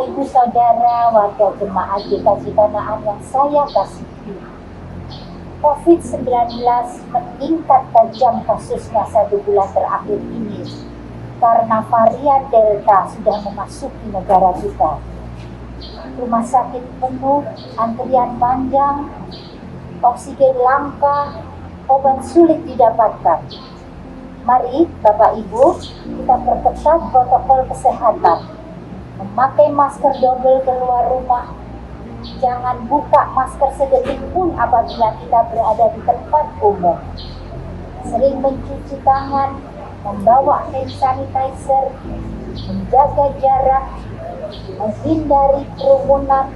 Bapak Ibu Saudara warga jemaat GKJ Kanaan yang saya kasihi, COVID-19 meningkat tajam kasusnya 1 bulan terakhir ini karena varian Delta sudah memasuki negara kita. Rumah sakit penuh, antrian panjang, oksigen langka, obat sulit didapatkan. Mari Bapak Ibu, kita perketat protokol kesehatan. Memakai masker double keluar rumah. Jangan buka masker sedetik pun apabila kita berada di tempat umum. Sering mencuci tangan, membawa hand sanitizer, menjaga jarak, menghindari kerumunan,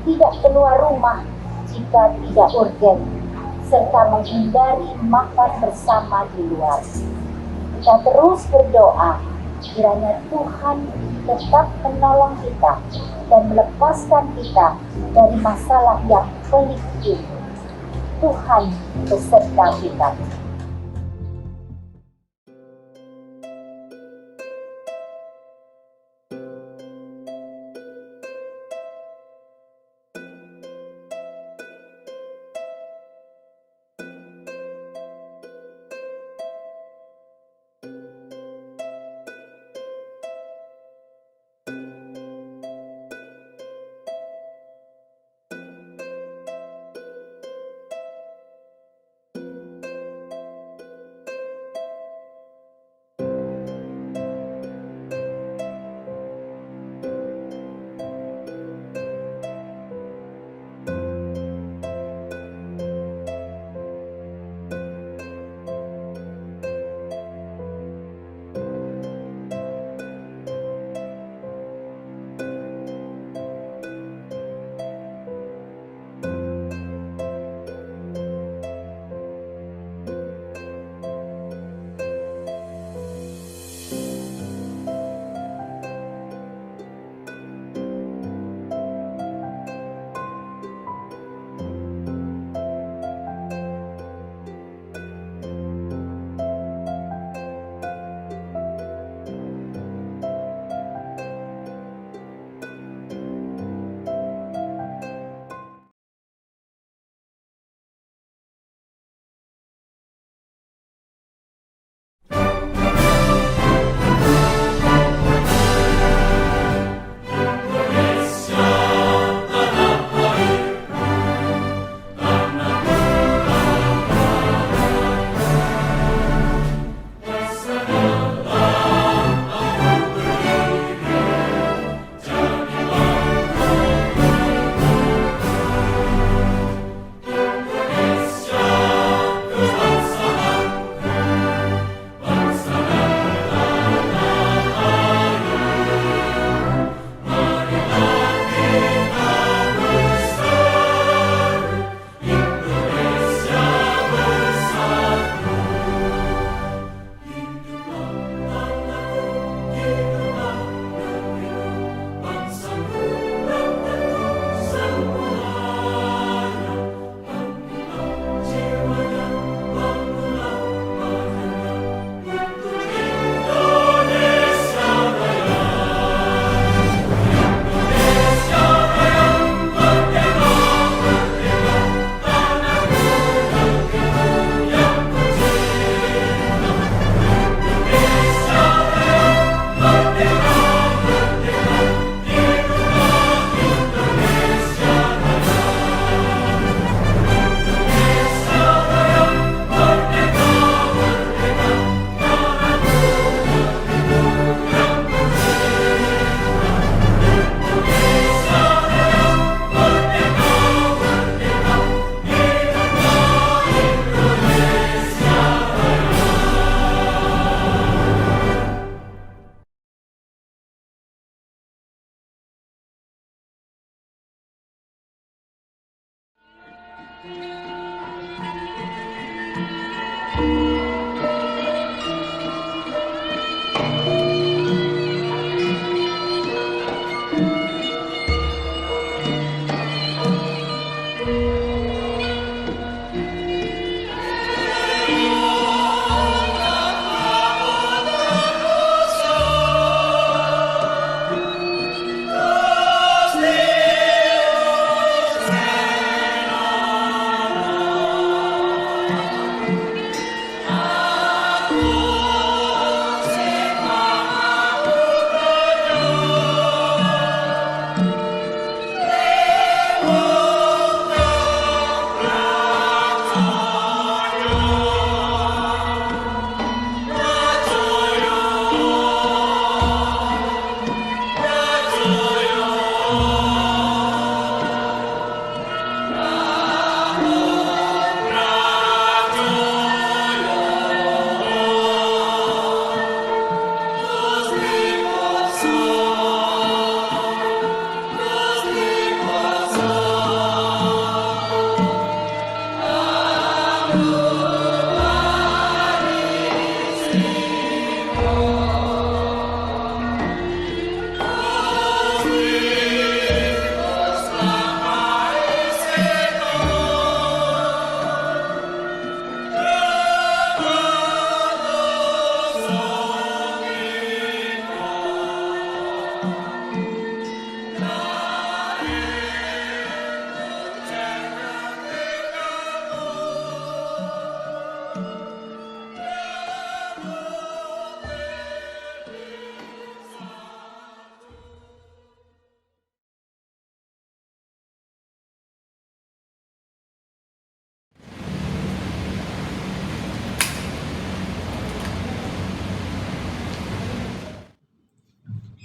tidak keluar rumah jika tidak urgen, serta menghindari makan bersama di luar. Kita terus berdoa kiranya Tuhan tetap menolong kita dan melepaskan kita dari masalah yang pelik ini. Tuhan beserta kita.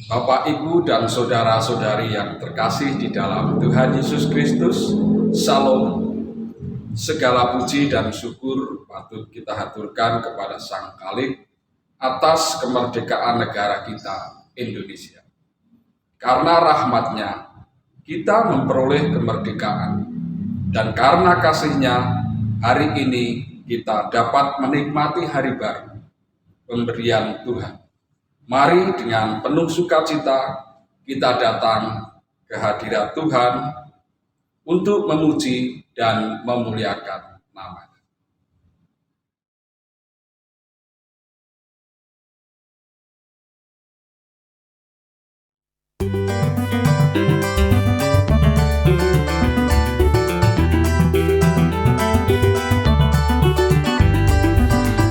Bapak, Ibu, dan saudara-saudari yang terkasih di dalam Tuhan Yesus Kristus, Salam. Segala puji dan syukur patut kita haturkan kepada Sang Khalik atas kemerdekaan negara kita, Indonesia. Karena rahmat-Nya, kita memperoleh kemerdekaan. Dan karena kasih-Nya, hari ini kita dapat menikmati hari baru, pemberian Tuhan. Mari dengan penuh sukacita kita datang ke hadirat Tuhan untuk memuji dan memuliakan nama-Nya.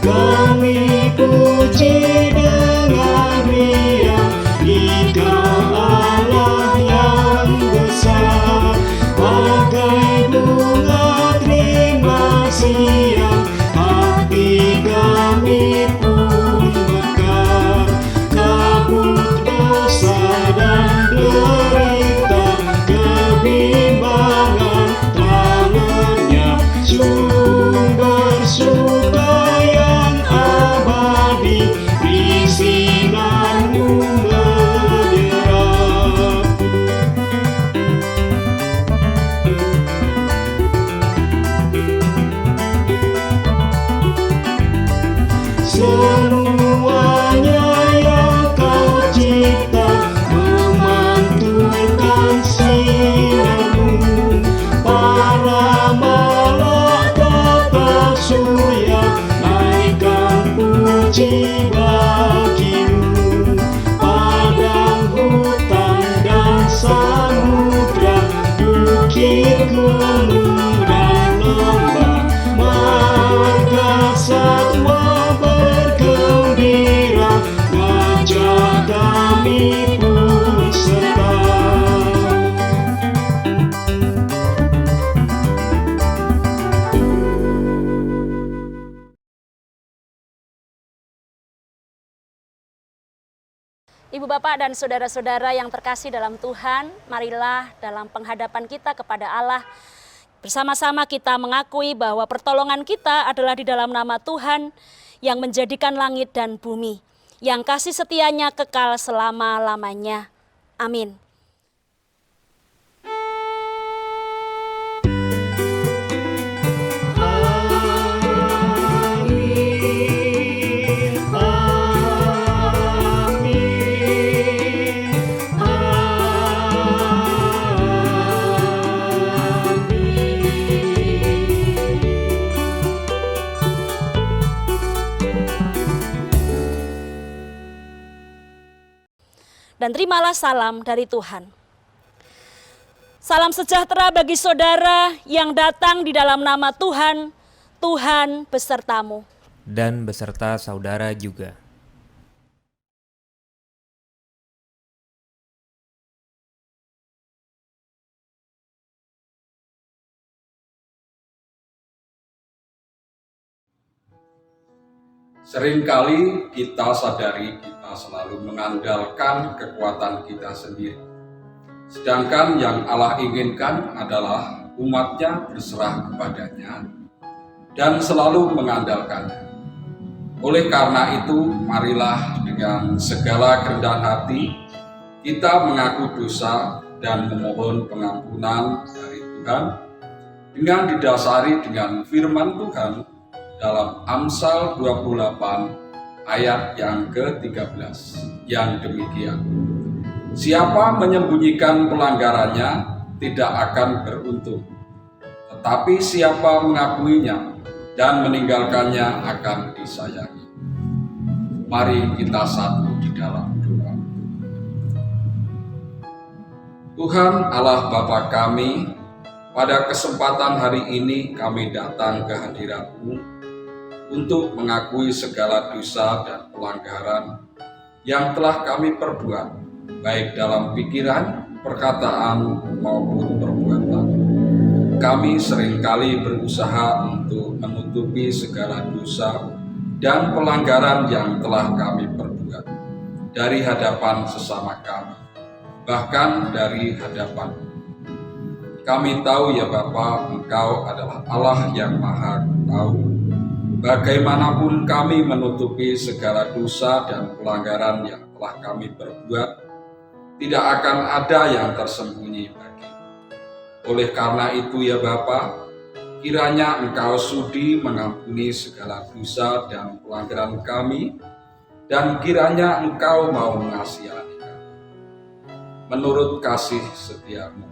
Kami puji dengan riang Engkau Allah yang besar, bagai bunga terima siang, hati kami pun mekar. Kabut dosa dan derita, kebimbangan telah lenyap, sumber suka yang abadi di sinar-Mu menyerap. Semuanya yang Kau cipta memantulkan sinar-Mu, para malaikat surya naikkan puji bagi-Mu. Padang, hutan, dan samudra, bukit, gunung, dan lembah, marga satwa bergembira, gajah kami pun serta. Ibu bapak dan saudara-saudara yang terkasih dalam Tuhan, marilah dalam penghadapan kita kepada Allah, bersama-sama kita mengakui bahwa pertolongan kita adalah di dalam nama Tuhan yang menjadikan langit dan bumi, yang kasih setianya kekal selama-lamanya. Amin. Dan terimalah salam dari Tuhan. Salam sejahtera bagi saudara yang datang di dalam nama Tuhan, Tuhan besertamu. Dan beserta saudara juga. Seringkali kita sadari kita selalu mengandalkan kekuatan kita sendiri. Sedangkan yang Allah inginkan adalah umat-Nya berserah kepada-Nya dan selalu mengandalkannya. Oleh karena itu, marilah dengan segala kerendahan hati kita mengaku dosa dan memohon pengampunan dari Tuhan dengan didasari dengan firman Tuhan dalam Amsal 28 ayat yang ke-13 yang demikian. Siapa menyembunyikan pelanggarannya tidak akan beruntung, tetapi siapa mengakuinya dan meninggalkannya akan disayangi. Mari kita satu di dalam doa. Tuhan Allah Bapa kami, pada kesempatan hari ini kami datang ke hadirat-Mu untuk mengakui segala dosa dan pelanggaran yang telah kami perbuat, baik dalam pikiran, perkataan, maupun perbuatan. Kami seringkali berusaha untuk menutupi segala dosa dan pelanggaran yang telah kami perbuat, dari hadapan sesama kami, bahkan dari hadapan. Kami tahu ya Bapa, Engkau adalah Allah yang Maha Tahu. Bagaimanapun kami menutupi segala dosa dan pelanggaran yang telah kami perbuat, tidak akan ada yang tersembunyi bagi. Oleh karena itu ya Bapa, kiranya Engkau sudi mengampuni segala dosa dan pelanggaran kami, dan kiranya Engkau mau mengasihani kami. Menurut kasih setia-Mu,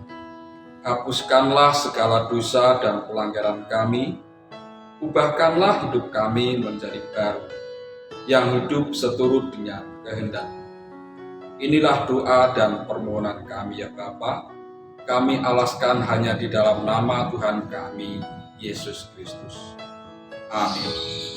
hapuskanlah segala dosa dan pelanggaran kami, ubahkanlah hidup kami menjadi baru, yang hidup seturut dengan kehendak-Mu. Inilah doa dan permohonan kami ya Bapa. Kami alaskan hanya di dalam nama Tuhan kami, Yesus Kristus. Amin.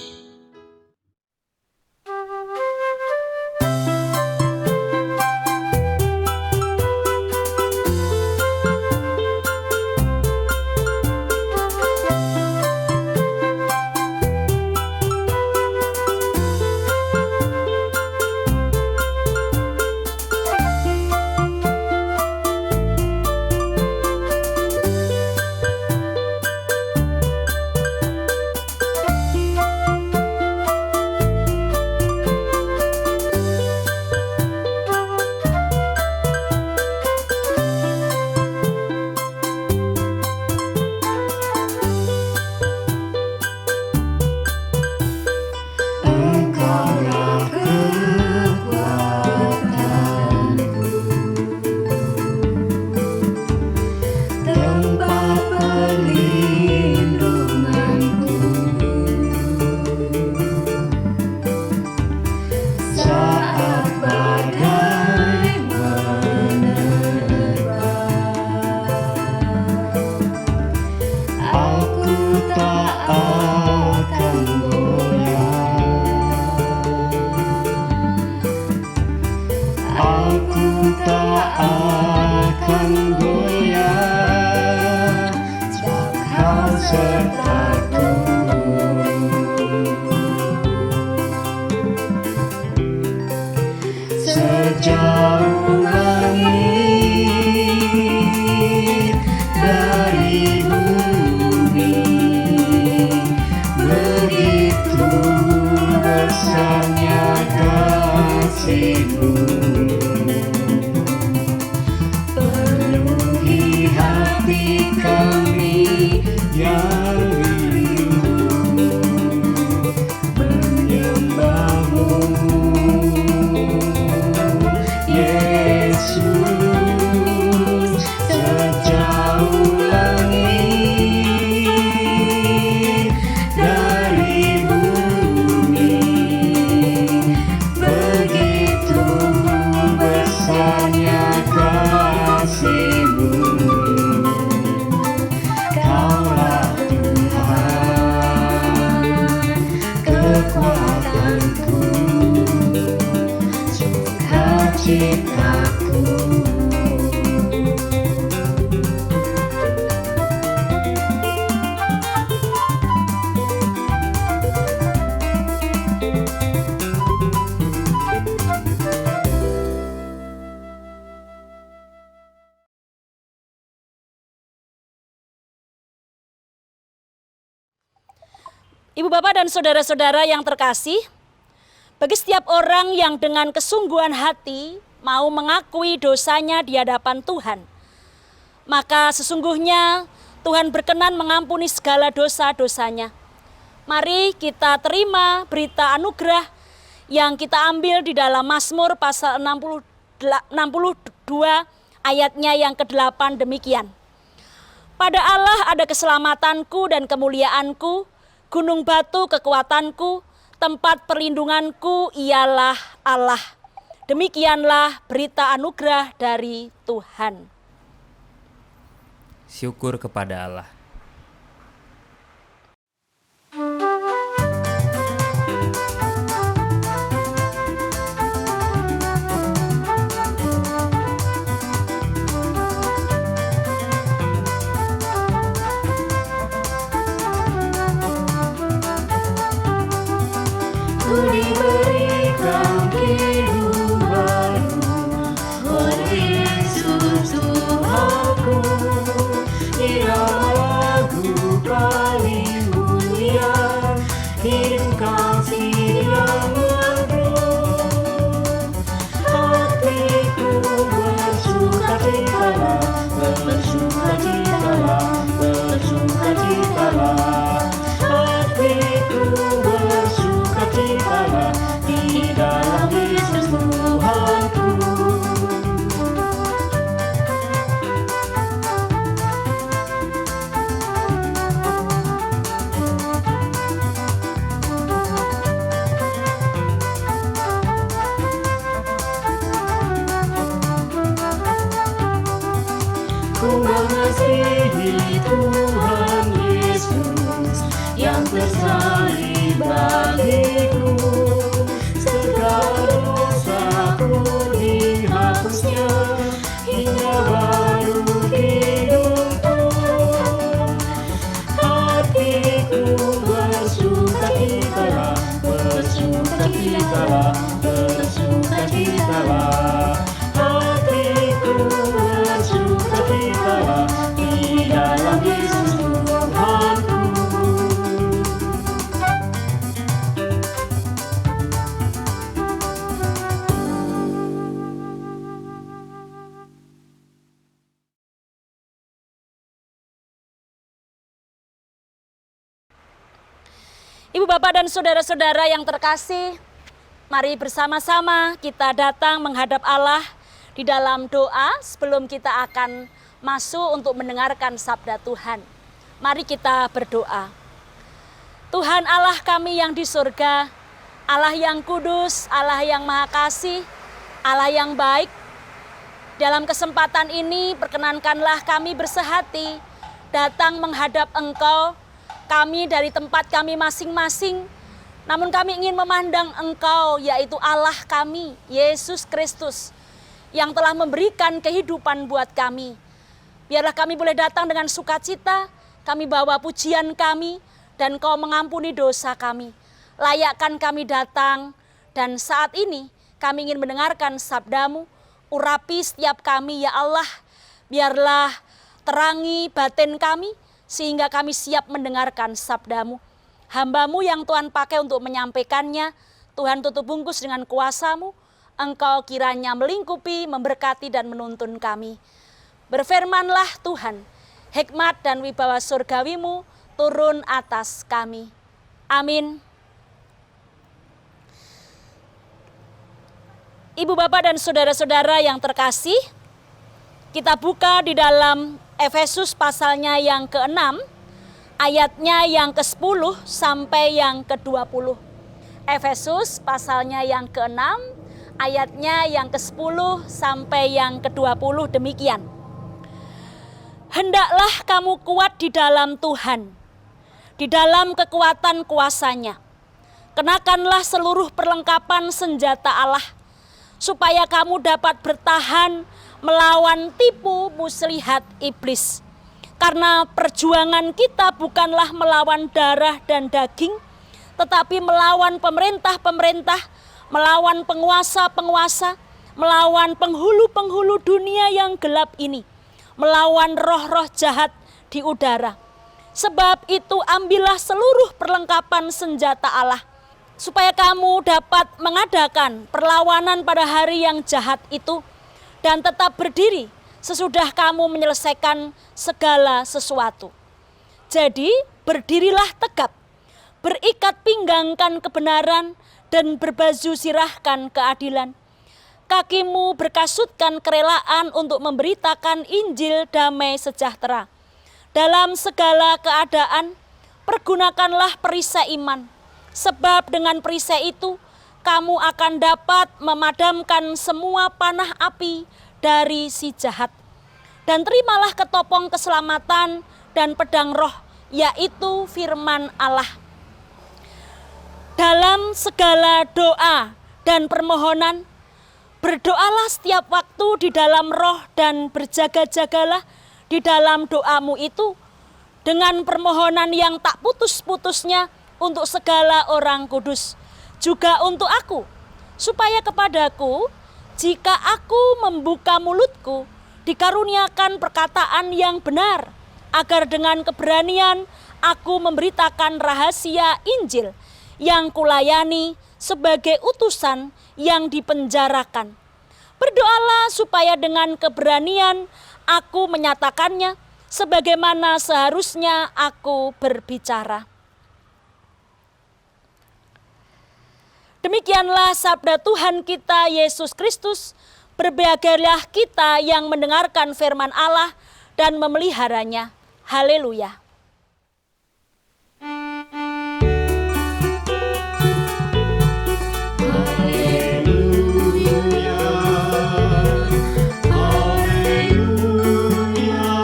Sejauh langit dari bumi, begitu besarnya kasih-Mu. Penuhi hati kami yang rindu menyembah-Mu, Yesus. Sejauh langit dari bumi, begitu besarnya kasih-Mu. Kaulah Tuhan, kekuatanku, sukacitaku. Ibu bapak dan saudara-saudara yang terkasih, bagi setiap orang yang dengan kesungguhan hati mau mengakui dosanya di hadapan Tuhan, maka sesungguhnya Tuhan berkenan mengampuni segala dosa-dosanya. Mari kita terima berita anugerah yang kita ambil di dalam Mazmur pasal 62 ayatnya yang ke-8 demikian. Pada Allah ada keselamatanku dan kemuliaanku, gunung batu kekuatanku, tempat perlindunganku ialah Allah. Demikianlah berita anugerah dari Tuhan. Syukur kepada Allah. Ku diberikan kehidupan Ku mengasihi Tuhan Yesus yang tersalib bagiku. Segala dosaku dihapusnya, hingga baru hidupku. Hatiku bersukacitalah, bersukacitalah, bersukacitalah. Hatiku bersukacitalah di dalam Yesus Tuhanku. Ibu, Bapak, dan saudara-saudara yang terkasih, mari bersama-sama kita datang menghadap Allah di dalam doa sebelum kita akan masuk untuk mendengarkan sabda Tuhan. Mari kita berdoa. Tuhan Allah kami yang di surga, Allah yang kudus, Allah yang maha kasih, Allah yang baik. Dalam kesempatan ini perkenankanlah kami bersehati datang menghadap Engkau, kami dari tempat kami masing-masing, namun kami ingin memandang Engkau, yaitu Allah kami, Yesus Kristus, yang telah memberikan kehidupan buat kami. Biarlah kami boleh datang dengan sukacita, kami bawa pujian kami, dan Kau mengampuni dosa kami. Layakkan kami datang, dan saat ini kami ingin mendengarkan sabda-Mu. Urapi setiap kami ya Allah, biarlah terangi batin kami, sehingga kami siap mendengarkan sabda-Mu. Hamba-Mu yang Tuhan pakai untuk menyampaikannya, Tuhan tutup bungkus dengan kuasa-Mu. Engkau kiranya melingkupi, memberkati, dan menuntun kami. Berfirmanlah Tuhan, hikmat dan wibawa surgawi-Mu turun atas kami. Amin. Ibu, Bapak, dan saudara-saudara yang terkasih, kita buka di dalam Efesus pasalnya yang ke-6, ayatnya yang ke-10 sampai yang ke-20. Efesus pasalnya yang ke-6, ayatnya yang ke-10 sampai yang ke-20 demikian. Hendaklah kamu kuat di dalam Tuhan, di dalam kekuatan kuasa-Nya. Kenakanlah seluruh perlengkapan senjata Allah, supaya kamu dapat bertahan melawan tipu muslihat iblis. Karena perjuangan kita bukanlah melawan darah dan daging, tetapi melawan pemerintah-pemerintah, melawan penguasa-penguasa, melawan penghulu-penghulu dunia yang gelap ini, melawan roh-roh jahat di udara. Sebab itu ambillah seluruh perlengkapan senjata Allah, supaya kamu dapat mengadakan perlawanan pada hari yang jahat itu, dan tetap berdiri sesudah kamu menyelesaikan segala sesuatu. Jadi berdirilah tegap, berikat pinggangkan kebenaran, dan berbaju sirahkan keadilan. Kakimu berkasutkan kerelaan untuk memberitakan Injil damai sejahtera. Dalam segala keadaan, pergunakanlah perisai iman, sebab dengan perisai itu kamu akan dapat memadamkan semua panah api dari si jahat. Dan terimalah ketopong keselamatan dan pedang roh, yaitu firman Allah. Dalam segala doa dan permohonan, berdoalah setiap waktu di dalam roh dan berjaga-jagalah di dalam doamu itu dengan permohonan yang tak putus-putusnya untuk segala orang kudus. Juga untuk aku, supaya kepadaku, jika aku membuka mulutku, dikaruniakan perkataan yang benar, agar dengan keberanian aku memberitakan rahasia Injil yang kulayani sebagai utusan yang dipenjarakan. Berdoalah supaya dengan keberanian aku menyatakannya, sebagaimana seharusnya aku berbicara. Demikianlah sabda Tuhan kita Yesus Kristus. Berbahagialah kita yang mendengarkan firman Allah dan memeliharanya. Haleluya. Haleluya, haleluya.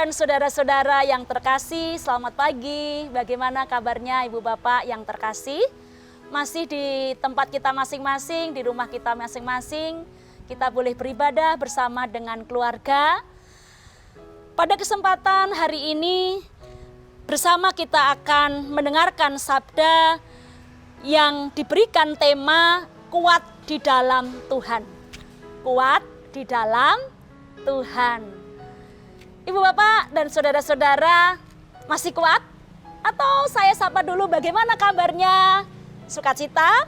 dan saudara-saudara yang terkasih, selamat pagi. Bagaimana kabarnya Ibu Bapak yang terkasih? Masih di tempat kita masing-masing, di rumah kita masing-masing. Kita boleh beribadah bersama dengan keluarga. Pada kesempatan hari ini, bersama kita akan mendengarkan sabda yang diberikan tema kuat di dalam Tuhan. Kuat di dalam Tuhan. Ibu Bapak dan saudara-saudara masih kuat? Atau saya sapa dulu bagaimana kabarnya? Sukacita?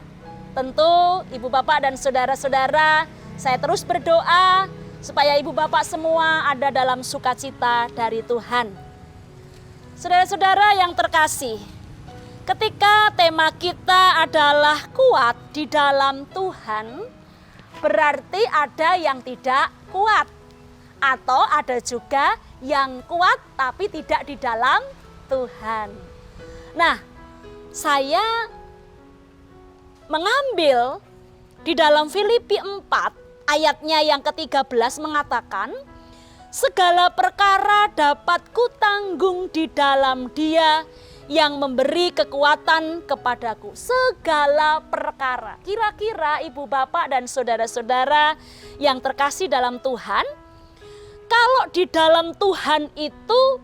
Tentu Ibu Bapak dan saudara-saudara, saya terus berdoa supaya Ibu Bapak semua ada dalam sukacita dari Tuhan. Saudara-saudara yang terkasih, ketika tema kita adalah kuat di dalam Tuhan, berarti ada yang tidak kuat. Atau ada juga yang kuat tapi tidak di dalam Tuhan. Nah, saya mengambil di dalam Filipi 4 ayatnya yang ke-13 mengatakan, segala perkara dapat kutanggung di dalam Dia yang memberi kekuatan kepadaku. Segala perkara. Kira-kira Ibu Bapak dan saudara-saudara yang terkasih dalam Tuhan, kalau di dalam Tuhan itu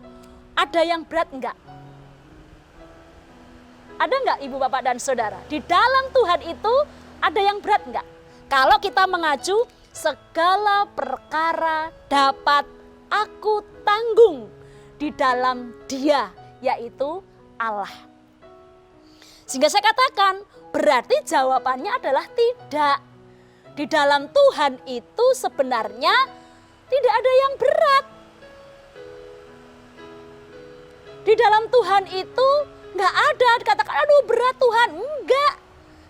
ada yang berat enggak? Ada enggak Ibu Bapak dan Saudara? Di dalam Tuhan itu ada yang berat enggak? Kalau kita mengacu segala perkara dapat aku tanggung di dalam Dia, yaitu Allah. Sehingga saya katakan berarti jawabannya adalah tidak. Di dalam Tuhan itu sebenarnya tidak ada yang berat. Di dalam Tuhan itu nggak ada dikatakan aduh berat Tuhan. Enggak.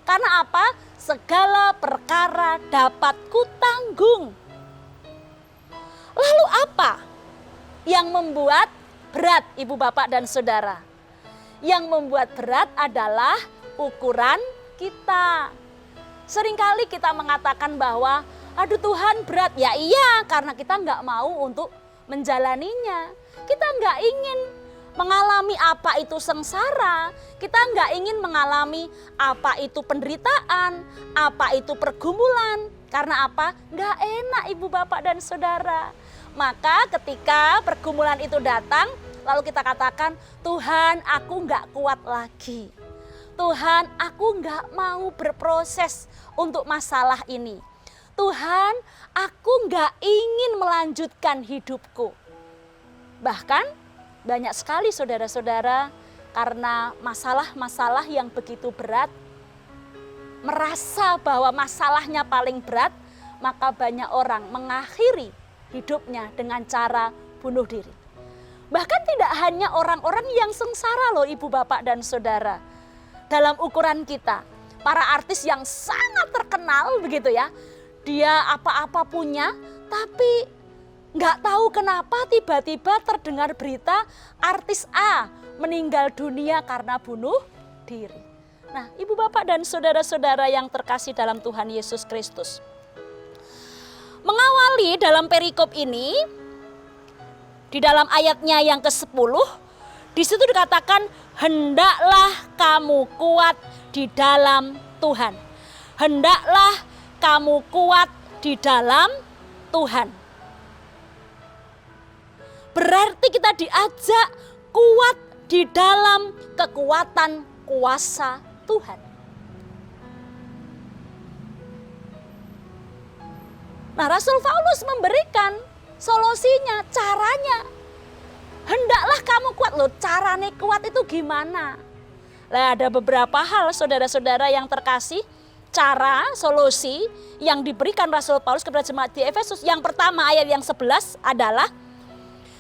Karena apa? Segala perkara dapat kutanggung. Lalu apa yang membuat berat Ibu Bapak dan Saudara? Yang membuat berat adalah ukuran kita. Seringkali kita mengatakan bahwa aduh Tuhan berat, ya iya karena kita nggak mau untuk menjalaninya. Kita nggak ingin mengalami apa itu sengsara, kita nggak ingin mengalami apa itu penderitaan, apa itu pergumulan. Karena apa? Nggak enak Ibu Bapak dan Saudara. Maka ketika pergumulan itu datang, lalu kita katakan, Tuhan aku nggak kuat lagi. Tuhan aku nggak mau berproses untuk masalah ini. Tuhan, aku nggak ingin melanjutkan hidupku. Bahkan banyak sekali saudara-saudara karena masalah-masalah yang begitu berat, merasa bahwa masalahnya paling berat, maka banyak orang mengakhiri hidupnya dengan cara bunuh diri. Bahkan tidak hanya orang-orang yang sengsara loh Ibu Bapak dan Saudara. Dalam ukuran kita, para artis yang sangat terkenal begitu ya, dia apa-apa punya, tapi nggak tahu kenapa tiba-tiba terdengar berita artis A meninggal dunia karena bunuh diri. Nah, Ibu Bapak dan saudara-saudara yang terkasih dalam Tuhan Yesus Kristus. Mengawali dalam perikop ini, di dalam ayatnya yang ke-10, di situ dikatakan, hendaklah kamu kuat di dalam Tuhan. Hendaklah kamu kuat di dalam Tuhan. Berarti kita diajak kuat di dalam kekuatan kuasa Tuhan. Nah, Rasul Paulus memberikan solusinya, caranya. Hendaklah kamu kuat. Loh, carane kuat itu gimana? Nah, ada beberapa hal saudara-saudara yang terkasih, cara, solusi yang diberikan Rasul Paulus kepada jemaat di Efesus. Yang pertama ayat yang 11 adalah,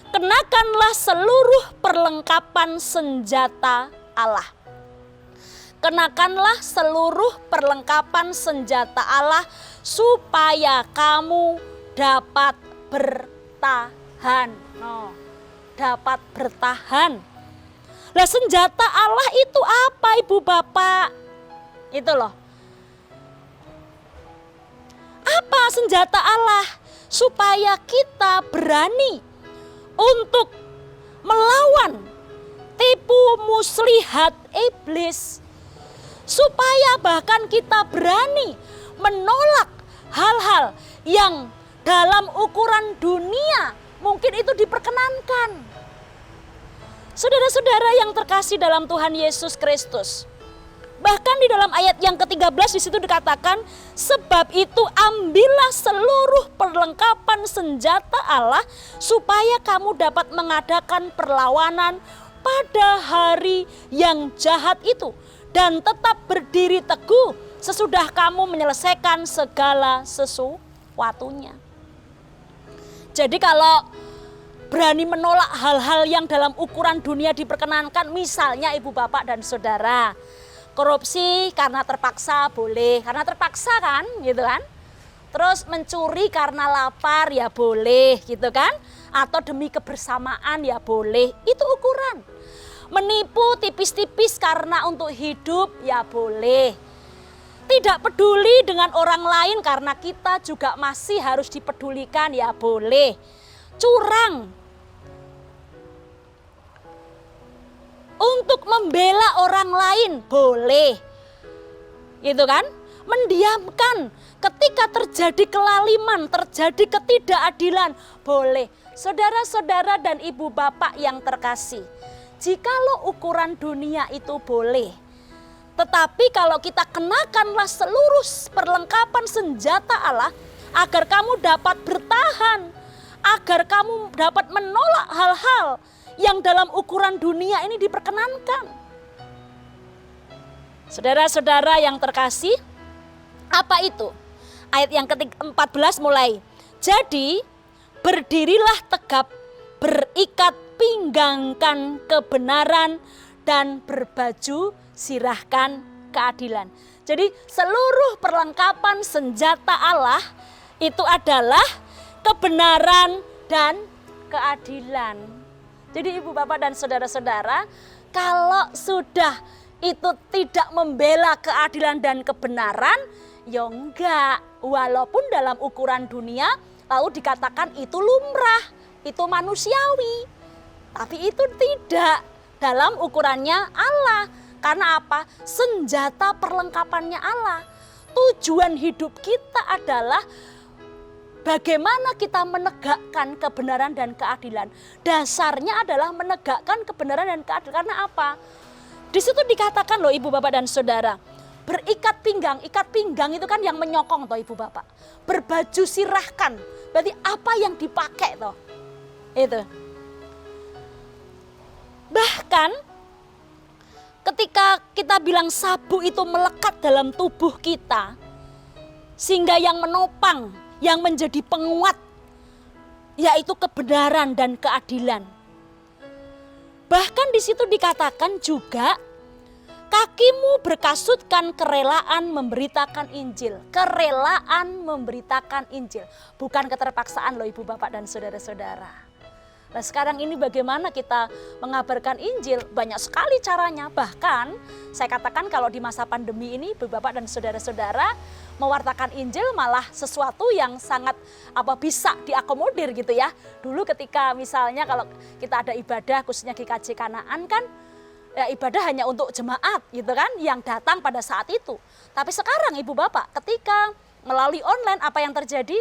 kenakanlah seluruh perlengkapan senjata Allah. Kenakanlah seluruh perlengkapan senjata Allah supaya kamu dapat bertahan. Dapat bertahan. Lah, senjata Allah itu apa Ibu Bapak? Itu loh. Apa senjata Allah? Supaya kita berani untuk melawan tipu muslihat iblis. Supaya bahkan kita berani menolak hal-hal yang dalam ukuran dunia mungkin itu diperkenankan. Saudara-saudara yang terkasih dalam Tuhan Yesus Kristus. Bahkan di dalam ayat yang ke-13 di situ dikatakan, sebab itu ambillah seluruh perlengkapan senjata Allah supaya kamu dapat mengadakan perlawanan pada hari yang jahat itu dan tetap berdiri teguh sesudah kamu menyelesaikan segala sesuatunya. Jadi kalau berani menolak hal-hal yang dalam ukuran dunia diperkenankan, misalnya ibu bapak dan saudara, korupsi karena terpaksa boleh, karena terpaksa kan gitu kan. Terus mencuri karena lapar ya boleh gitu kan. Atau demi kebersamaan ya boleh, itu ukuran. Menipu tipis-tipis karena untuk hidup ya boleh. Tidak peduli dengan orang lain karena kita juga masih harus dipedulikan ya boleh. Curang untuk membela orang lain boleh. Gitu kan? Mendiamkan ketika terjadi kelaliman, terjadi ketidakadilan boleh. Saudara-saudara dan ibu bapak yang terkasih, jikalau ukuran dunia itu boleh, tetapi kalau kita kenakanlah seluruh perlengkapan senjata Allah agar kamu dapat bertahan, agar kamu dapat menolak hal-hal yang dalam ukuran dunia ini diperkenankan. Saudara-saudara yang terkasih, apa itu? Ayat yang ke-14 mulai. Jadi berdirilah tegap, berikat pinggangkan kebenaran dan berbaju sirahkan keadilan. Jadi seluruh perlengkapan senjata Allah itu adalah kebenaran dan keadilan. Jadi ibu bapak dan saudara-saudara, kalau sudah itu tidak membela keadilan dan kebenaran, ya enggak. Walaupun dalam ukuran dunia lalu dikatakan itu lumrah, itu manusiawi. Tapi itu tidak dalam ukurannya Allah. Karena apa? Senjata perlengkapannya Allah. Tujuan hidup kita adalah bagaimana kita menegakkan kebenaran dan keadilan. Dasarnya adalah menegakkan kebenaran dan keadilan. Karena apa? Di situ dikatakan loh ibu bapak dan saudara, berikat pinggang. Ikat pinggang itu kan yang menyokong toh ibu bapak. Berbaju sirahkan. Berarti apa yang dipakai toh? Itu. Bahkan ketika kita bilang sabu itu melekat dalam tubuh kita, sehingga yang menopang, yang menjadi penguat, yaitu kebenaran dan keadilan. Bahkan di situ dikatakan juga, kakimu berkasutkan kerelaan memberitakan Injil. Kerelaan memberitakan Injil. Bukan keterpaksaan loh ibu bapak dan saudara-saudara. Nah sekarang ini bagaimana kita mengabarkan Injil? Banyak sekali caranya. Bahkan saya katakan kalau di masa pandemi ini ibu bapak dan saudara-saudara mewartakan Injil malah sesuatu yang sangat bisa diakomodir gitu ya. Dulu ketika misalnya kalau kita ada ibadah khususnya GKJ Kanaan kan ya ibadah hanya untuk jemaat gitu kan yang datang pada saat itu. Tapi sekarang ibu bapak ketika melalui online apa yang terjadi?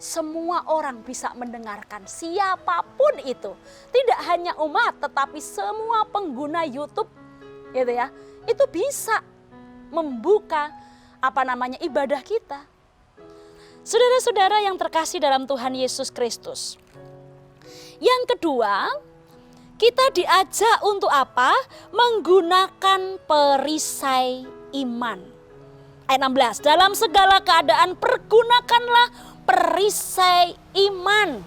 Semua orang bisa mendengarkan, siapapun itu. Tidak hanya umat tetapi semua pengguna YouTube gitu ya. Itu bisa membuka ibadah kita. Saudara-saudara yang terkasih dalam Tuhan Yesus Kristus. Yang kedua, kita diajak untuk apa? Menggunakan perisai iman. Ayat 16, dalam segala keadaan pergunakanlah perisai iman.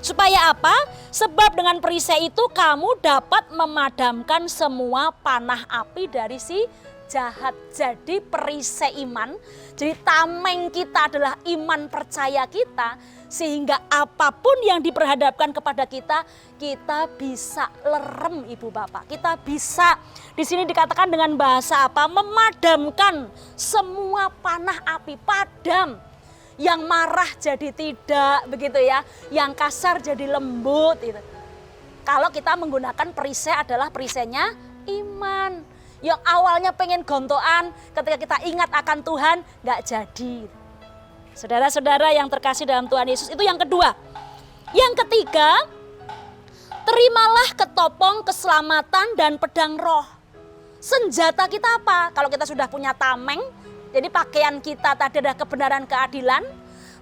Supaya apa? Sebab dengan perisai itu kamu dapat memadamkan semua panah api dari si jahat. Jadi perisai iman, jadi tameng kita adalah iman percaya kita, sehingga apapun yang diperhadapkan kepada kita, kita bisa lerem ibu bapak. Kita bisa, di sini dikatakan dengan bahasa apa? Memadamkan semua panah api, padam. Yang marah jadi tidak begitu ya, yang kasar jadi lembut itu. Kalau kita menggunakan perisai adalah perisainya iman. Yang awalnya pengen gontoan, ketika kita ingat akan Tuhan, nggak jadi. Saudara-saudara yang terkasih dalam Tuhan Yesus, itu yang kedua. Yang ketiga, terimalah ketopong keselamatan dan pedang roh. Senjata kita apa? Kalau kita sudah punya tameng, jadi pakaian kita tadi adalah kebenaran keadilan,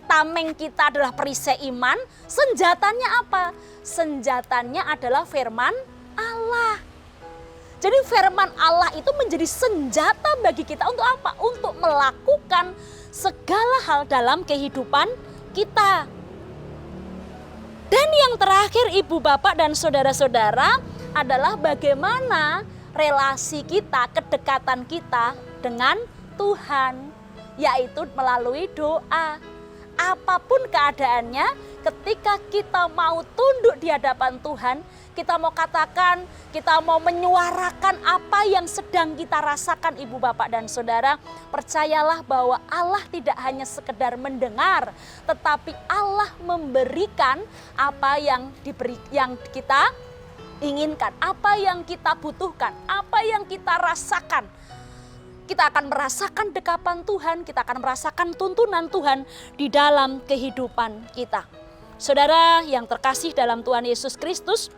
tameng kita adalah perisai iman, senjatanya apa? Senjatanya adalah firman Allah. Jadi firman Allah itu menjadi senjata bagi kita untuk apa? Untuk melakukan segala hal dalam kehidupan kita. Dan yang terakhir Ibu Bapak dan Saudara-saudara adalah bagaimana relasi kita, kedekatan kita dengan Tuhan. Yaitu melalui doa. Apapun keadaannya, ketika kita mau tunduk di hadapan Tuhan, kita mau katakan, kita mau menyuarakan apa yang sedang kita rasakan Ibu Bapak dan Saudara, percayalah bahwa Allah tidak hanya sekedar mendengar, tetapi Allah memberikan apa yang kita inginkan, apa yang kita butuhkan, apa yang kita rasakan. Kita akan merasakan dekapan Tuhan, kita akan merasakan tuntunan Tuhan di dalam kehidupan kita. Saudara yang terkasih dalam Tuhan Yesus Kristus,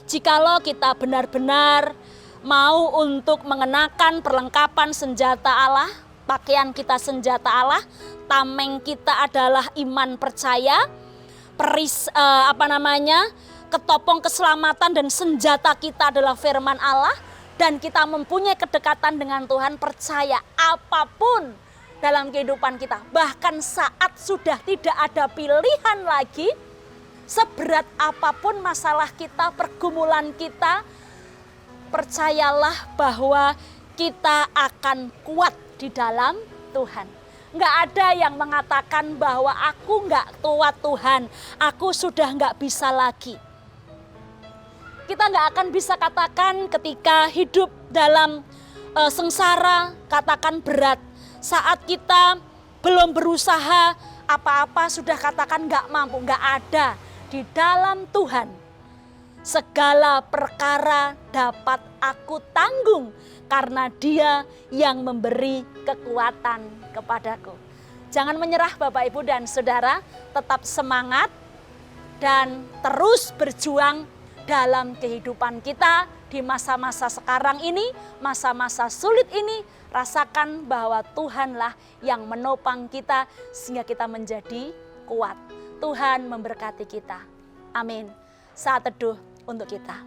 jikalau kita benar-benar mau untuk mengenakan perlengkapan senjata Allah, pakaian kita senjata Allah, tameng kita adalah iman percaya, ketopong keselamatan dan senjata kita adalah firman Allah, dan kita mempunyai kedekatan dengan Tuhan, percaya apapun dalam kehidupan kita, bahkan saat sudah tidak ada pilihan lagi, seberat apapun masalah kita, pergumulan kita, percayalah bahwa kita akan kuat di dalam Tuhan. Nggak ada yang mengatakan bahwa aku nggak kuat Tuhan, aku sudah nggak bisa lagi. Kita nggak akan bisa katakan ketika hidup dalam sengsara, katakan berat. Saat kita belum berusaha apa-apa sudah katakan nggak mampu, nggak ada. Di dalam Tuhan segala perkara dapat aku tanggung karena Dia yang memberi kekuatan kepadaku. Jangan menyerah Bapak Ibu dan Saudara, tetap semangat dan terus berjuang dalam kehidupan kita di masa-masa sekarang ini, masa-masa sulit ini. Rasakan bahwa Tuhanlah yang menopang kita sehingga kita menjadi kuat. Tuhan memberkati kita. Amin. Saat teduh untuk kita.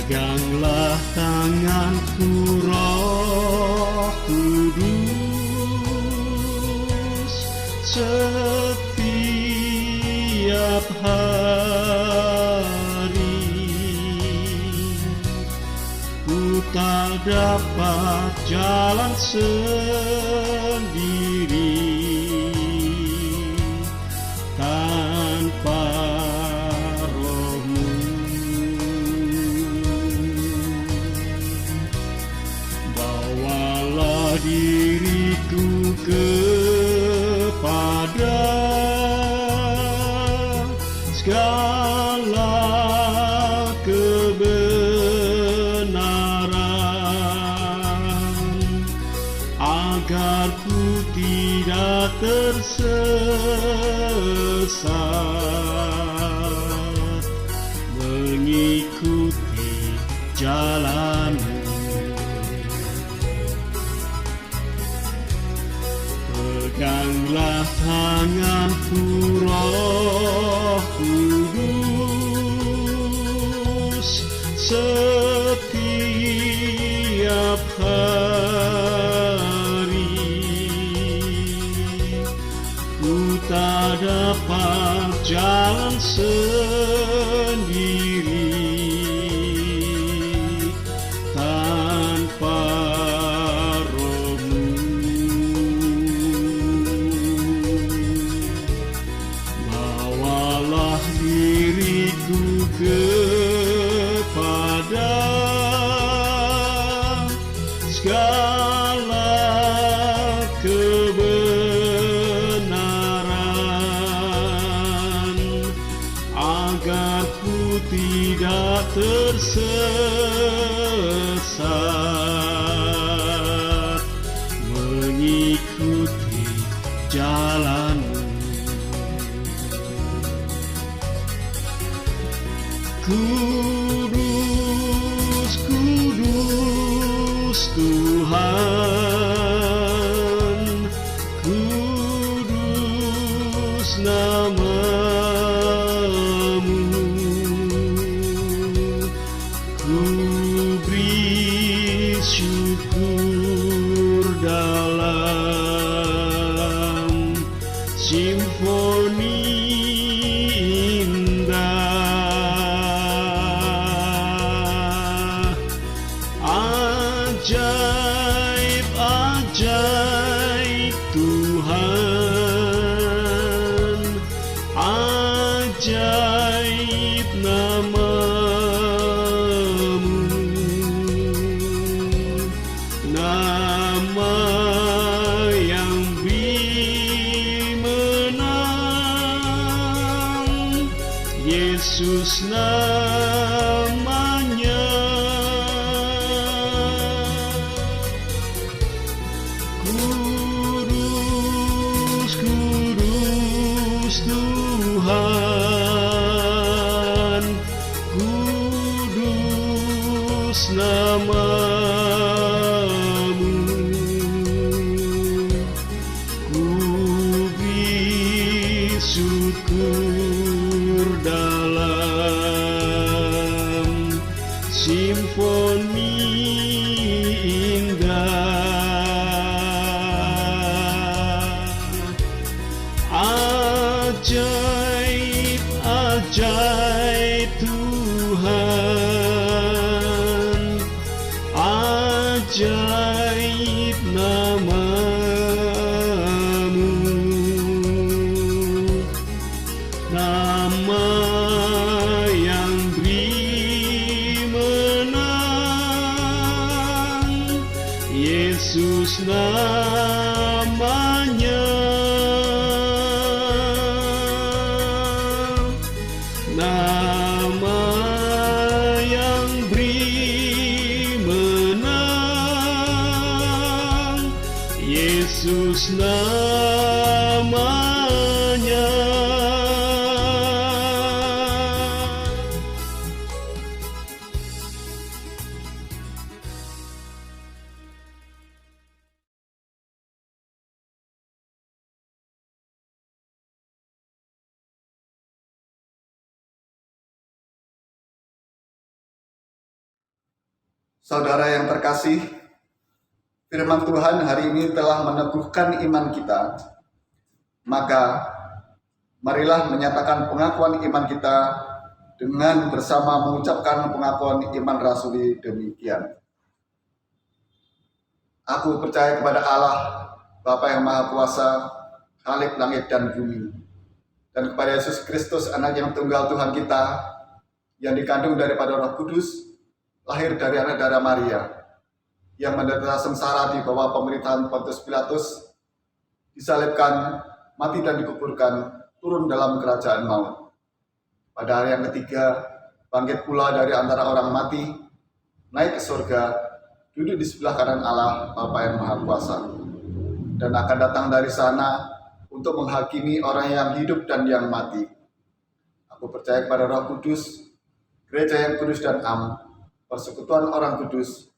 Peganglah tanganku Roh Kudus setiap hari. Ku tak dapat jalan sendiri tanpa diriku kepada segala kebenaran, agar ku tidak tersesat mengikuti jalan-Mu. Peganglah tanganku Roh Kudus setiap hari. Ku tak dapat jalan sendiri tanpa Roh-Mu. Bawalah diriku kepada segala kebenaran, agar ku tidak tersesat mengikuti jalan-Mu. Kudus, kudus Tuhan, kudus nama-Mu. Ku beri syukur dalam simfoni indah. Ajaib, ajaib Tuhan, ajaib nama-Mu, nama yang beri menang, Yesus namanya. Kudus, kudus Tuhan, kudus nama-Mu. Ku beri syukur dalam simfoni indah. Ajaib, ajaib Tuhan, ajaib nama-Mu, nama yang beri menang, Yesus namanya. Nama yang beri menang, Yesus namanya. Saudara yang terkasih, firman Tuhan hari ini telah meneguhkan iman kita. Maka marilah menyatakan pengakuan iman kita dengan bersama mengucapkan pengakuan iman rasuli demikian. Aku percaya kepada Allah, Bapa yang Maha Kuasa, Khalik langit dan bumi, dan kepada Yesus Kristus, Anak yang tunggal Tuhan kita, yang dikandung daripada Roh Kudus, lahir dari anak darah Maria, yang menderita sengsara di bawah pemerintahan Pontius Pilatus, disalibkan, mati dan dikuburkan, turun dalam kerajaan maut. Pada hari yang ketiga, bangkit pula dari antara orang mati, naik ke surga, duduk di sebelah kanan Allah, Bapa yang Maha Kuasa, dan akan datang dari sana untuk menghakimi orang yang hidup dan yang mati. Aku percaya kepada Roh Kudus, gereja yang kudus dan am, persekutuan orang kudus,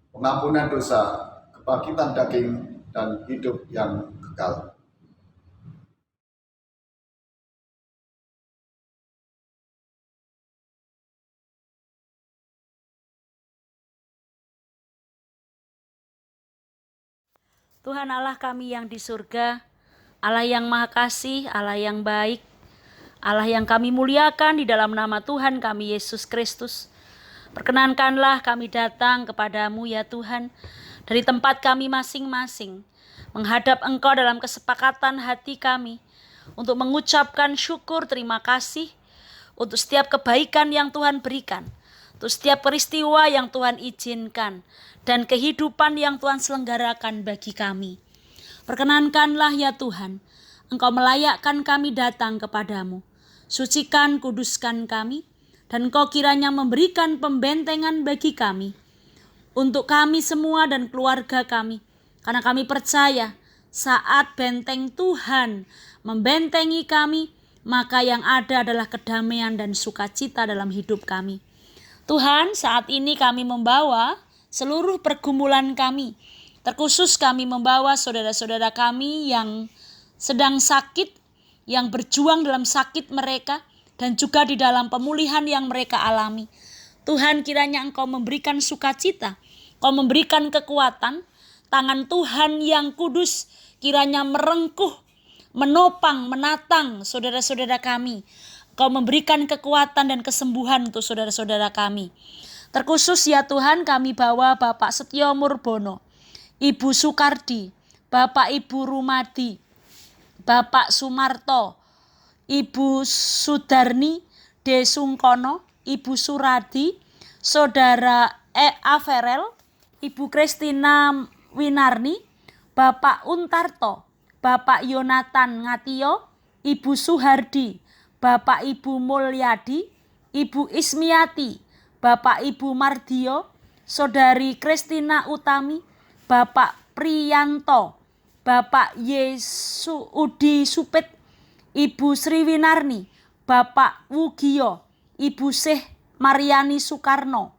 pengampunan dosa, kebangkitan daging, dan hidup yang kekal. Tuhan Allah kami yang di surga, Allah yang maha kasih, Allah yang baik, Allah yang kami muliakan di dalam nama Tuhan kami Yesus Kristus. Perkenankanlah kami datang kepadamu ya Tuhan, dari tempat kami masing-masing, menghadap Engkau dalam kesepakatan hati kami, untuk mengucapkan syukur terima kasih, untuk setiap kebaikan yang Tuhan berikan, untuk setiap peristiwa yang Tuhan izinkan, dan kehidupan yang Tuhan selenggarakan bagi kami. Perkenankanlah ya Tuhan, Engkau melayakkan kami datang kepadamu. Sucikan, kuduskan kami, dan Engkau kiranya memberikan pembentengan bagi kami, untuk kami semua dan keluarga kami. Karena kami percaya saat benteng Tuhan membentengi kami, maka yang ada adalah kedamaian dan sukacita dalam hidup kami. Tuhan, saat ini kami membawa seluruh pergumulan kami, terkhusus kami membawa saudara-saudara kami yang sedang sakit, yang berjuang dalam sakit mereka, dan juga di dalam pemulihan yang mereka alami. Tuhan, kiranya Engkau memberikan sukacita, Engkau memberikan kekuatan, tangan Tuhan yang kudus kiranya merengkuh, menopang, menatang saudara-saudara kami. Engkau memberikan kekuatan dan kesembuhan untuk saudara-saudara kami. Terkhusus ya Tuhan, kami bawa Bapak Setyo Murbono, Ibu Sukardi, Bapak Ibu Rumadi, Bapak Sumarto, Ibu Sudarni De Sungkono, Ibu Suradi, Saudara Averel, Ibu Kristina Winarni, Bapak Untarto, Bapak Yonatan Ngatio, Ibu Suhardi, Bapak Ibu Mulyadi, Ibu Ismiati, Bapak Ibu Mardio, Saudari Kristina Utami, Bapak Priyanto, Bapak Yesu Udi Supit, Ibu Sriwinarni, Bapak Wugio, Ibu Syekh Mariani Soekarno,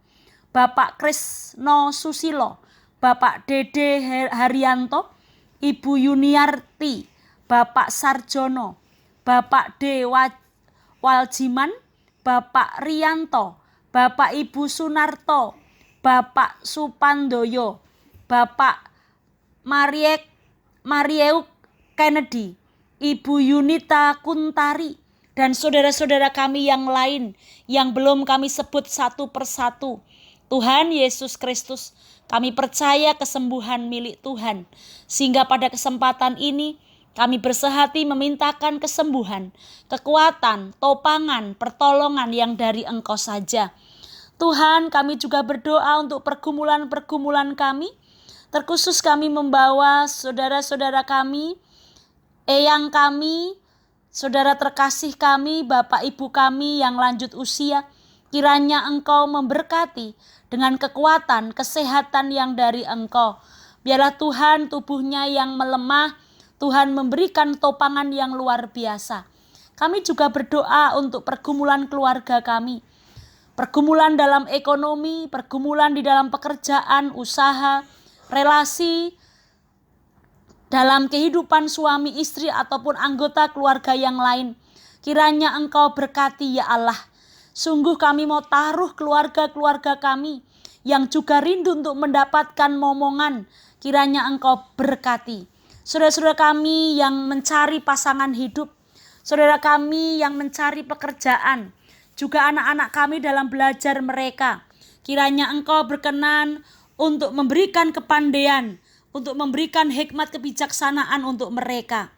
Bapak Krisno Susilo, Bapak Dede Haryanto, Ibu Yuniarti, Bapak Sarjono, Bapak D. Waljiman, Bapak Rianto, Bapak Ibu Sunarto, Bapak Supandoyo, Bapak Marieuk Kennedy, Ibu Yunita Kuntari, dan saudara-saudara kami yang lain yang belum kami sebut satu persatu. Tuhan Yesus Kristus, kami percaya kesembuhan milik Tuhan, sehingga pada kesempatan ini kami bersehati memintakan kesembuhan, kekuatan, topangan, pertolongan yang dari Engkau saja. Tuhan, kami juga berdoa untuk pergumulan-pergumulan kami, terkhusus kami membawa saudara-saudara kami, eyang kami, saudara terkasih kami, Bapak Ibu kami yang lanjut usia. Kiranya Engkau memberkati dengan kekuatan, kesehatan yang dari Engkau. Biarlah Tuhan tubuhnya yang melemah, Tuhan memberikan topangan yang luar biasa. Kami juga berdoa untuk pergumulan keluarga kami, pergumulan dalam ekonomi, pergumulan di dalam pekerjaan, usaha, relasi, dalam kehidupan suami istri ataupun anggota keluarga yang lain. Kiranya Engkau berkati ya Allah. Sungguh kami mau taruh keluarga-keluarga kami yang juga rindu untuk mendapatkan momongan. Kiranya Engkau berkati. Saudara-saudara kami yang mencari pasangan hidup, saudara kami yang mencari pekerjaan, juga anak-anak kami dalam belajar mereka. Kiranya Engkau berkenan untuk memberikan kepandaian, untuk memberikan hikmat kebijaksanaan untuk mereka.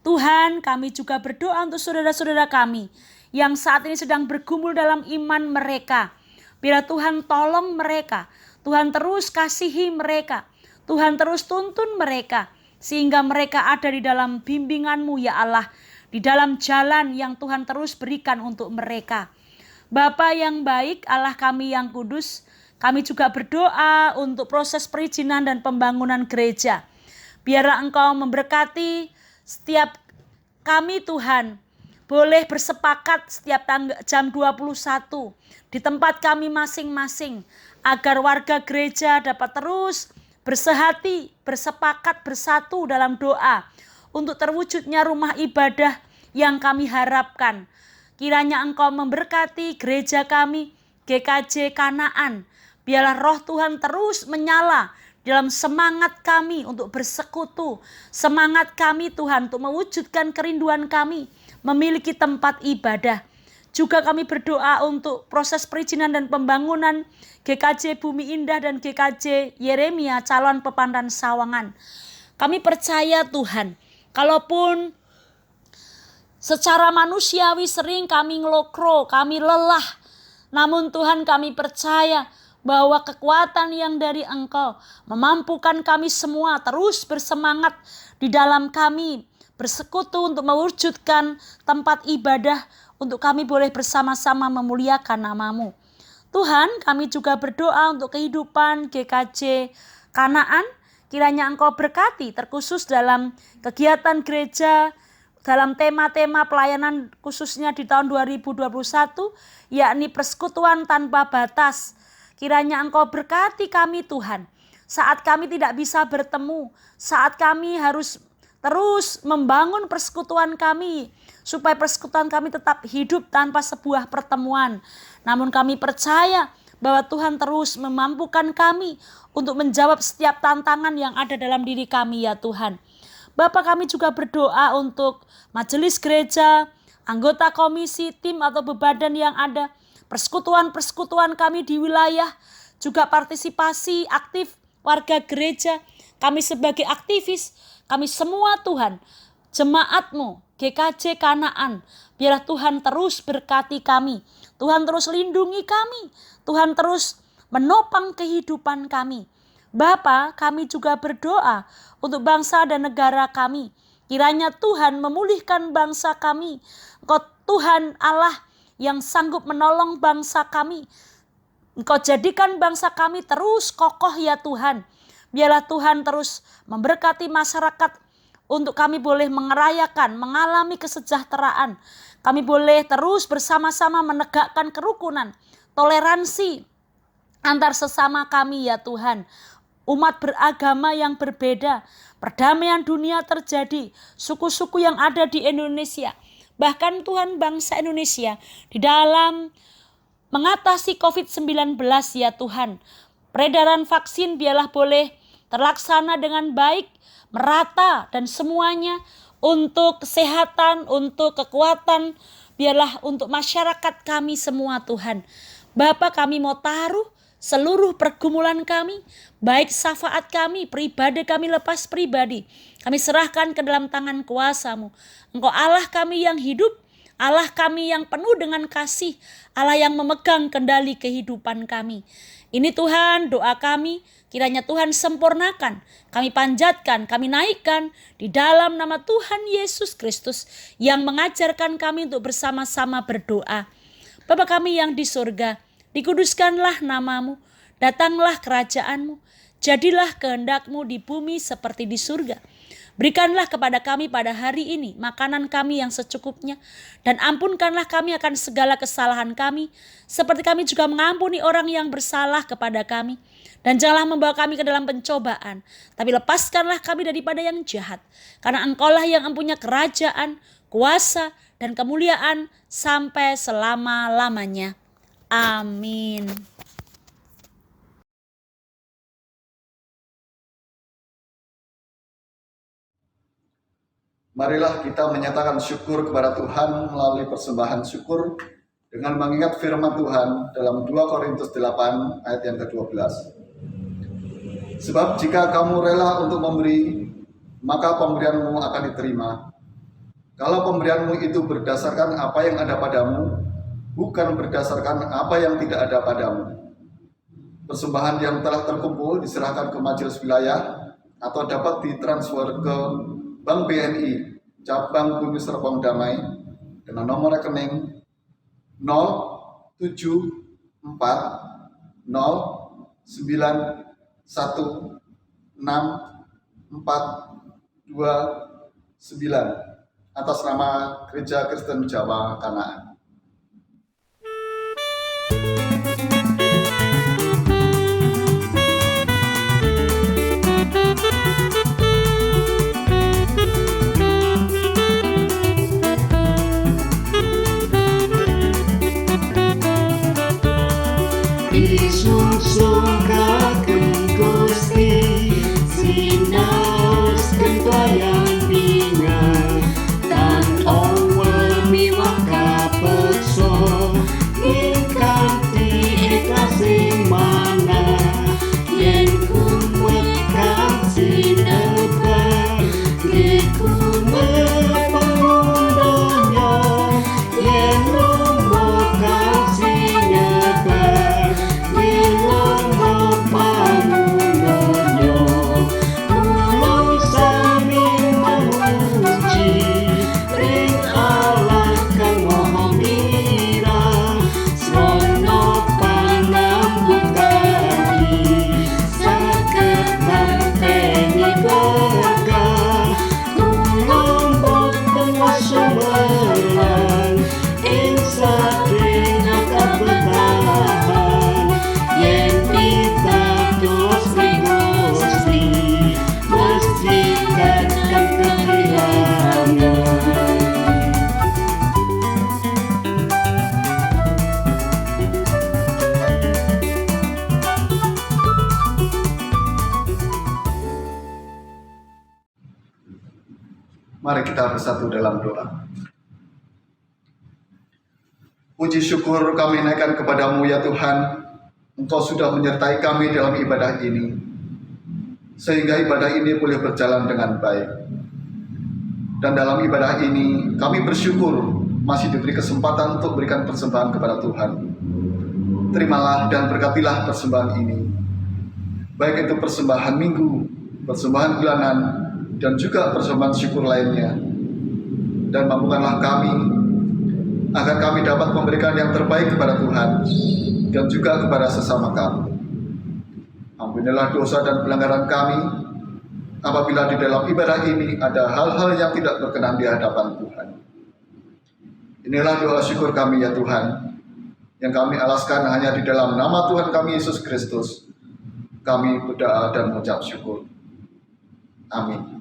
Tuhan, kami juga berdoa untuk saudara-saudara kami yang saat ini sedang bergumul dalam iman mereka. Biar Tuhan tolong mereka, Tuhan terus kasihi mereka, Tuhan terus tuntun mereka, sehingga mereka ada di dalam bimbingan-Mu ya Allah, di dalam jalan yang Tuhan terus berikan untuk mereka. Bapa yang baik, Allah kami yang kudus, kami juga berdoa untuk proses perizinan dan pembangunan gereja. Biarlah Engkau memberkati setiap kami Tuhan, boleh bersepakat setiap jam 21 di tempat kami masing-masing, agar warga gereja dapat terus bersehati, bersepakat, bersatu dalam doa untuk terwujudnya rumah ibadah yang kami harapkan. Kiranya Engkau memberkati gereja kami, GKJ Kanaan. Biarlah roh Tuhan terus menyala dalam semangat kami untuk bersekutu, semangat kami Tuhan untuk mewujudkan kerinduan kami memiliki tempat ibadah. Juga kami berdoa untuk proses perizinan dan pembangunan GKJ Bumi Indah dan GKJ Yeremia calon Pepandan Sawangan. Kami percaya Tuhan, kalaupun secara manusiawi sering kami ngelokro, kami lelah, namun Tuhan kami percaya bahwa kekuatan yang dari Engkau memampukan kami semua terus bersemangat di dalam kami bersekutu untuk mewujudkan tempat ibadah, untuk kami boleh bersama-sama memuliakan nama-Mu. Tuhan, kami juga berdoa untuk kehidupan GKJ Kanaan. Kiranya Engkau berkati terkhusus dalam kegiatan gereja, dalam tema-tema pelayanan khususnya di tahun 2021, yakni persekutuan tanpa batas. Kiranya Engkau berkati kami Tuhan, saat kami tidak bisa bertemu, saat kami harus terus membangun persekutuan kami, supaya persekutuan kami tetap hidup tanpa sebuah pertemuan. Namun kami percaya bahwa Tuhan terus memampukan kami untuk menjawab setiap tantangan yang ada dalam diri kami ya Tuhan. Bapak, kami juga berdoa untuk majelis gereja, anggota komisi, tim atau bebadan yang ada, persekutuan-persekutuan kami di wilayah, juga partisipasi aktif warga gereja, kami sebagai aktivis, kami semua Tuhan, jemaat-Mu, GKJ Kanaan, biarlah Tuhan terus berkati kami, Tuhan terus lindungi kami, Tuhan terus menopang kehidupan kami. Bapa, kami juga berdoa untuk bangsa dan negara kami. Kiranya Tuhan memulihkan bangsa kami. Engkau Tuhan Allah yang sanggup menolong bangsa kami. Engkau jadikan bangsa kami terus kokoh ya Tuhan. Biarlah Tuhan terus memberkati masyarakat untuk kami boleh merayakan, mengalami kesejahteraan. Kami boleh terus bersama-sama menegakkan kerukunan, toleransi antar sesama kami ya Tuhan. Umat beragama yang berbeda, perdamaian dunia terjadi, suku-suku yang ada di Indonesia. Bahkan Tuhan bangsa Indonesia di dalam mengatasi COVID-19 ya Tuhan. Peredaran vaksin biarlah boleh terlaksana dengan baik, merata dan semuanya untuk kesehatan, untuk kekuatan, biarlah untuk masyarakat kami semua Tuhan. Bapa, kami mau taruh seluruh pergumulan kami, baik syafaat kami, pribadi kami lepas pribadi, kami serahkan ke dalam tangan kuasa-Mu. Engkau Allah kami yang hidup, Allah kami yang penuh dengan kasih, Allah yang memegang kendali kehidupan kami. Ini Tuhan doa kami, kiranya Tuhan sempurnakan, kami panjatkan, kami naikkan di dalam nama Tuhan Yesus Kristus yang mengajarkan kami untuk bersama-sama berdoa. Bapa kami yang di surga, dikuduskanlah nama-Mu, datanglah kerajaan-Mu, jadilah kehendak-Mu di bumi seperti di surga. Berikanlah kepada kami pada hari ini makanan kami yang secukupnya, dan ampunkanlah kami akan segala kesalahan kami, seperti kami juga mengampuni orang yang bersalah kepada kami. Dan janganlah membawa kami ke dalam pencobaan, tapi lepaskanlah kami daripada yang jahat. Karena Engkaulah yang mempunyai kerajaan, kuasa, dan kemuliaan sampai selama-lamanya. Amin. Marilah kita menyatakan syukur kepada Tuhan melalui persembahan syukur dengan mengingat firman Tuhan dalam 2 Korintus 8 ayat yang ke-12. Sebab jika kamu rela untuk memberi, maka pemberianmu akan diterima. Kalau pemberianmu itu berdasarkan apa yang ada padamu, bukan berdasarkan apa yang tidak ada padamu. Persembahan yang telah terkumpul diserahkan ke majelis wilayah atau dapat ditransfer ke Bank BNI, Cabang Bumi Serpong Damai, dengan nomor rekening 071464229 atas nama Gereja Kristen Jawa Kanaan. Yesus surgakan Gusti Mari kita bersatu dalam doa. Puji syukur kami naikkan kepadamu ya Tuhan, Engkau sudah menyertai kami dalam ibadah ini, sehingga ibadah ini boleh berjalan dengan baik. Dan dalam ibadah ini kami bersyukur masih diberi kesempatan untuk berikan persembahan kepada Tuhan. Terimalah dan berkatilah persembahan ini, baik itu persembahan minggu, persembahan bulanan, dan juga persembahan syukur lainnya. Dan mampukanlah kami agar kami dapat memberikan yang terbaik kepada Tuhan dan juga kepada sesama kami. Ampunilah dosa dan pelanggaran kami apabila di dalam ibadah ini ada hal-hal yang tidak berkenan di hadapan Tuhan. Inilah doa syukur kami ya Tuhan, yang kami alaskan hanya di dalam nama Tuhan kami Yesus Kristus. Kami berdoa dan mengucap syukur. Amin.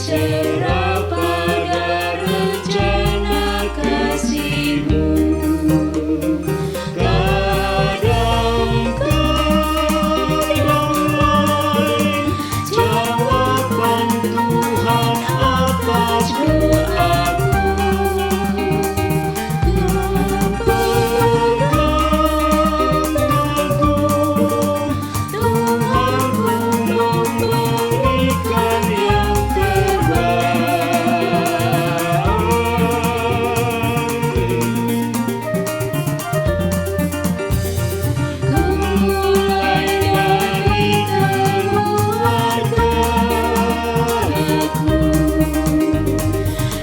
berserah pada rencana kasih-Mu. Jawaban Tuhan atas doaku. Tuhanku memberikan yang terbaik. Mulai dari keluargaku,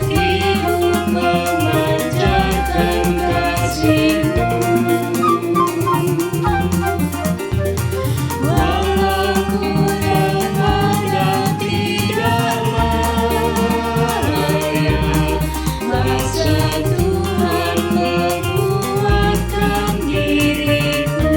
hidup memanjatkan kasih-Mu. Walau ku lemah dan tidak layak, masa Tuhan menguatkan diriku.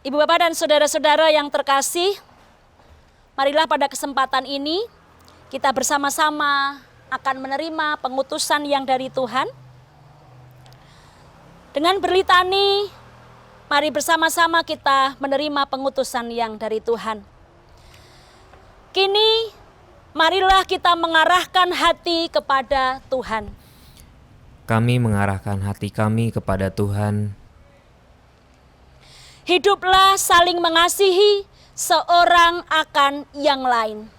Ibu bapak dan saudara-saudara yang terkasih, marilah pada kesempatan ini kita bersama-sama akan menerima pengutusan yang dari Tuhan. Dengan berlitani, mari bersama-sama kita menerima pengutusan yang dari Tuhan. Kini, marilah kita mengarahkan hati kepada Tuhan. Kami mengarahkan hati kami kepada Tuhan. Hiduplah saling mengasihi seorang akan yang lain.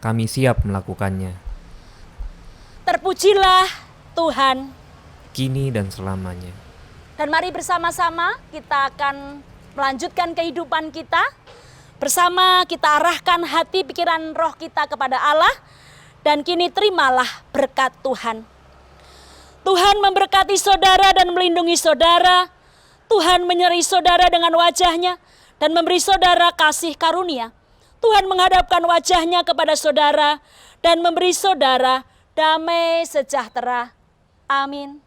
Kami siap melakukannya, Terpujilah Tuhan. kini dan selamanya. Dan mari bersama-sama kita akan melanjutkan kehidupan kita. Bersama kita arahkan hati, pikiran, roh kita kepada Allah. Dan kini terimalah berkat Tuhan. Tuhan memberkati saudara dan melindungi saudara. Tuhan menyertai saudara dengan wajah-Nya dan memberi saudara kasih karunia. Tuhan menghadapkan wajah-Nya kepada saudara dan memberi saudara damai sejahtera. Amin.